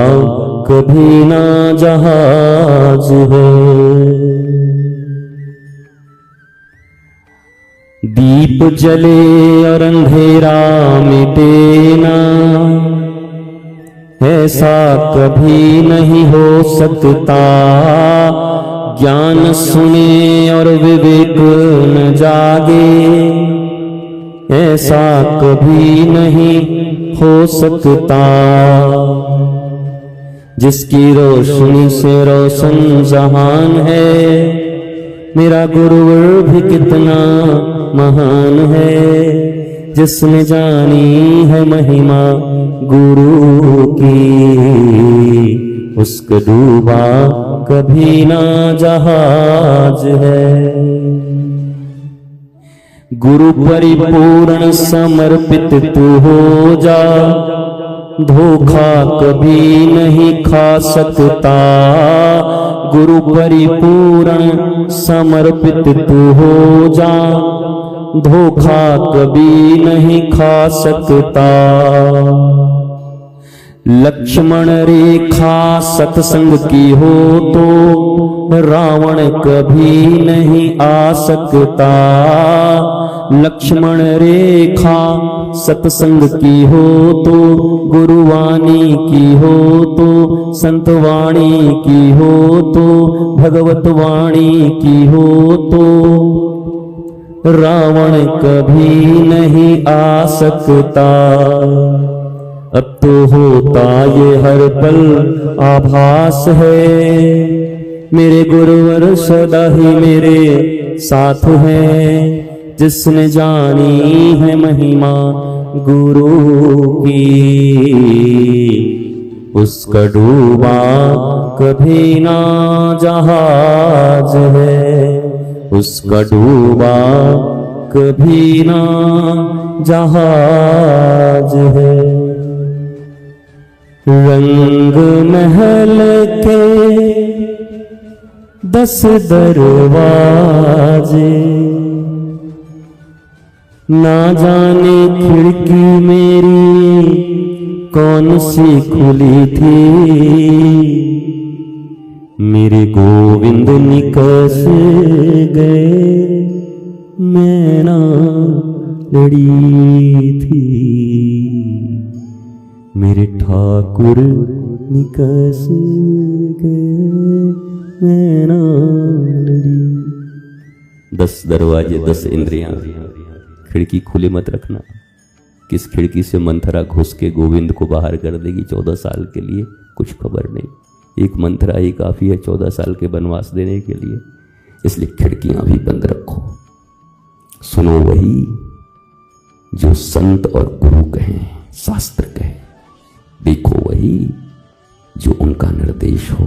कभी ना जहाज है। दीप जले और अंधेरा मिटे ना, ऐसा कभी नहीं हो सकता। ज्ञान सुने और विवेक न जागे, ऐसा कभी नहीं हो सकता। जिसकी रोशनी से रोशन जहान है, मेरा गुरुवर भी कितना महान है। जिसने जानी है महिमा गुरु की, उसका डूबा कभी ना जहाज है। गुरु परिपूर्ण समर्पित तू हो जा, धोखा कभी नहीं खा सकता। गुरु परिपूर्ण समर्पित तू हो जा, धोखा कभी नहीं खा सकता। लक्ष्मण रेखा सत्संग की हो तो रावण कभी नहीं आ सकता। लक्ष्मण रेखा, सत्संग की हो तो गुरुवाणी की हो तो संतवाणी की हो तो भगवत वाणी की हो तो रावण कभी नहीं आ सकता। अब तो होता ये हर पल आभास है, मेरे गुरुवर सदा ही मेरे साथ है। जिसने जानी है महिमा गुरु की, उसका डूबा कभी ना जहाज है, उसका डूबा कभी ना जहाज है। रंग महल के 10 दरवाजे, ना जाने खिड़की मेरी कौन सी खुली थी, मेरे गोविंद निकस गए, मैं ना लड़ी थी, मेरे ठाकुर निकस गए, मैं ना लड़ी। 10 दरवाजे 10 इंद्रियां, खिड़की खुली मत रखना। किस खिड़की से मंथरा घुस के गोविंद को बाहर कर देगी 14 साल के लिए, कुछ खबर नहीं। एक मंथरा ही काफी है 14 साल के वनवास देने के लिए, इसलिए खिड़कियां भी बंद रखो। सुनो वही जो संत और गुरु कहें, शास्त्र कहे, देखो वही जो उनका निर्देश हो।